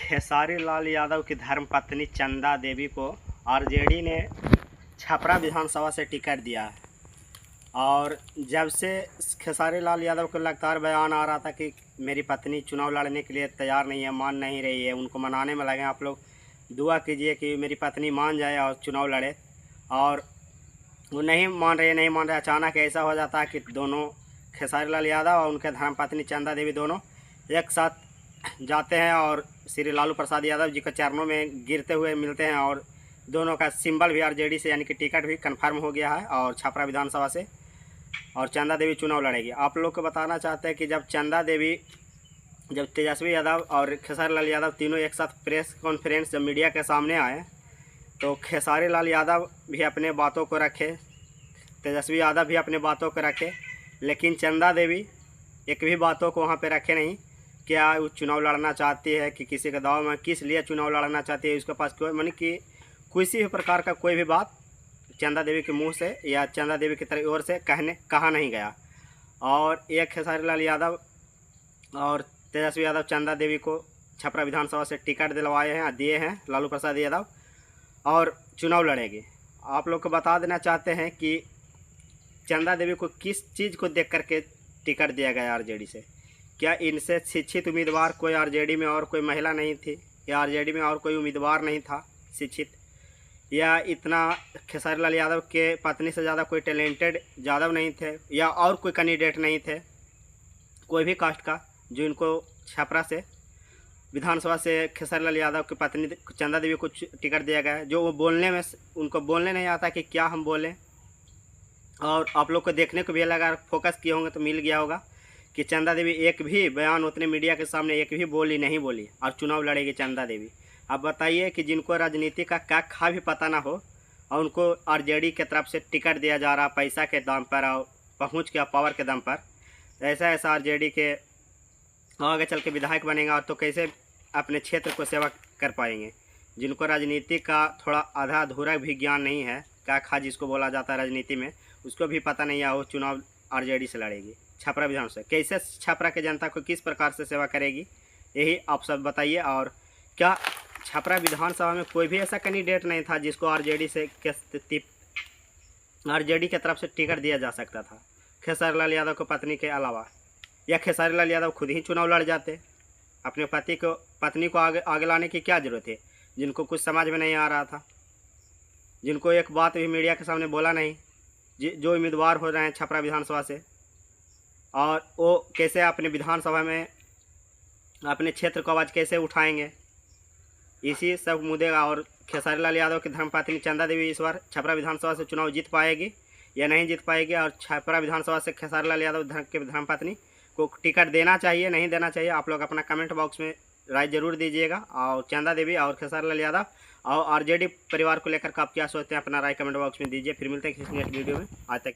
खेसारी लाल यादव की धर्मपत्नी चंदा देवी को आरजेडी ने छपरा विधानसभा से टिकट दिया है। और जब से खेसारी लाल यादव को लगातार बयान आ रहा था कि मेरी पत्नी चुनाव लड़ने के लिए तैयार नहीं है, मान नहीं रही है, उनको मनाने में लगे। आप लोग दुआ कीजिए कि मेरी पत्नी मान जाए और चुनाव लड़े। और वो नहीं मान रहे। अचानक ऐसा हो जाता है कि दोनों खेसारी लाल यादव और उनके धर्मपत्नी चंदा देवी दोनों एक साथ जाते हैं और श्री लालू प्रसाद यादव जी के चरणों में गिरते हुए मिलते हैं। और दोनों का सिंबल भी आरजेडी से यानी कि टिकट भी कंफर्म हो गया है और छपरा विधानसभा से, और चंदा देवी चुनाव लड़ेगी। आप लोग को बताना चाहते हैं कि जब तेजस्वी यादव और खेसारी लाल यादव तीनों एक साथ प्रेस कॉन्फ्रेंस जब मीडिया के सामने आए तो खेसारी लाल यादव भी अपने बातों को रखे, तेजस्वी यादव भी अपने बातों को रखे, लेकिन चंदा देवी एक भी बातों को वहाँ पे रखे नहीं। क्या वो चुनाव लड़ना चाहती है कि किसी के दाव में किस लिए चुनाव लड़ना चाहती है, उसके पास कोई मानी कि किसी भी प्रकार का कोई भी बात चंदा देवी के मुंह से या चंदा देवी की तरफ ओर से कहा नहीं गया। और एक खेसारी लाल यादव और तेजस्वी यादव चंदा देवी को छपरा विधानसभा से टिकट दिलवाए हैं, दिए हैं लालू प्रसाद यादव, और चुनाव लड़ेंगे। आप लोग को बता देना चाहते हैं कि चंदा देवी को किस चीज़ को देख करके टिकट दिया गया आरजेडी से। क्या इनसे शिक्षित उम्मीदवार कोई आरजेडी में और कोई महिला नहीं थी, या आरजेडी में और कोई उम्मीदवार नहीं था शिक्षित, या इतना खेसारी लाल यादव के पत्नी से ज़्यादा कोई टैलेंटेड यादव नहीं थे, या और कोई कैंडिडेट नहीं थे कोई भी कास्ट का जो इनको छपरा से विधानसभा से खेसारी लाल यादव की पत्नी चंदा देवी को टिकट दिया गया है। जो वो बोलने में उनको बोलने नहीं आता कि क्या हम बोलें। और आप लोग को देखने को भी लगा, फोकस किए होंगे तो मिल गया होगा कि चंदा देवी एक भी बयान उतने मीडिया के सामने एक भी नहीं बोली और चुनाव लड़ेगी चंदा देवी। अब बताइए कि जिनको राजनीति का क्या खा भी पता ना हो और उनको आरजेडी के तरफ से टिकट दिया जा रहा पैसा के दाम पर और पहुंच के पावर के दम पर, ऐसा आरजेडी के आगे चल के विधायक बनेगा तो कैसे अपने क्षेत्र को सेवा कर पाएंगे। जिनको राजनीति का थोड़ा आधा अधूरा भी ज्ञान नहीं है, क्या खा जिसको बोला जाता है राजनीति में, उसको भी पता नहीं है वो चुनाव आरजेडी से लड़ेगी छपरा विधानसभा। कैसे छपरा के जनता को किस प्रकार से सेवा करेगी, यही आप सब बताइए। और क्या छपरा विधानसभा में कोई भी ऐसा कैंडिडेट नहीं था जिसको आरजेडी की तरफ से टिकट दिया जा सकता था खेसारी लाल यादव को पत्नी के अलावा, या खेसारी लाल यादव खुद ही चुनाव लड़ जाते। अपने पत्नी को आगे लाने की क्या जरूरत है, जिनको कुछ समझ में नहीं आ रहा था, जिनको एक बात भी मीडिया के सामने बोला नहीं, जो उम्मीदवार हो रहे हैं छपरा विधानसभा से, और वो कैसे अपने विधानसभा में अपने क्षेत्र को आवाज़ कैसे उठाएंगे, इसी सब मुद्दे। और खेसारी लाल यादव की धर्मपत्नी चंदा देवी इस बार छपरा विधानसभा से चुनाव जीत पाएगी या नहीं जीत पाएगी, और छपरा विधानसभा से खेसारी लाल यादव की धर्मपत्नी को टिकट देना चाहिए नहीं देना चाहिए, आप लोग अपना कमेंट बॉक्स में राय जरूर दीजिएगा। और चंदा देवी और खेसारी लाल यादव और आरजेडी परिवार को लेकर आप क्या सोचते हैं, अपना राय कमेंट बॉक्स में दीजिए। फिर मिलते हैं किसी नेक्स्ट वीडियो में। आज तक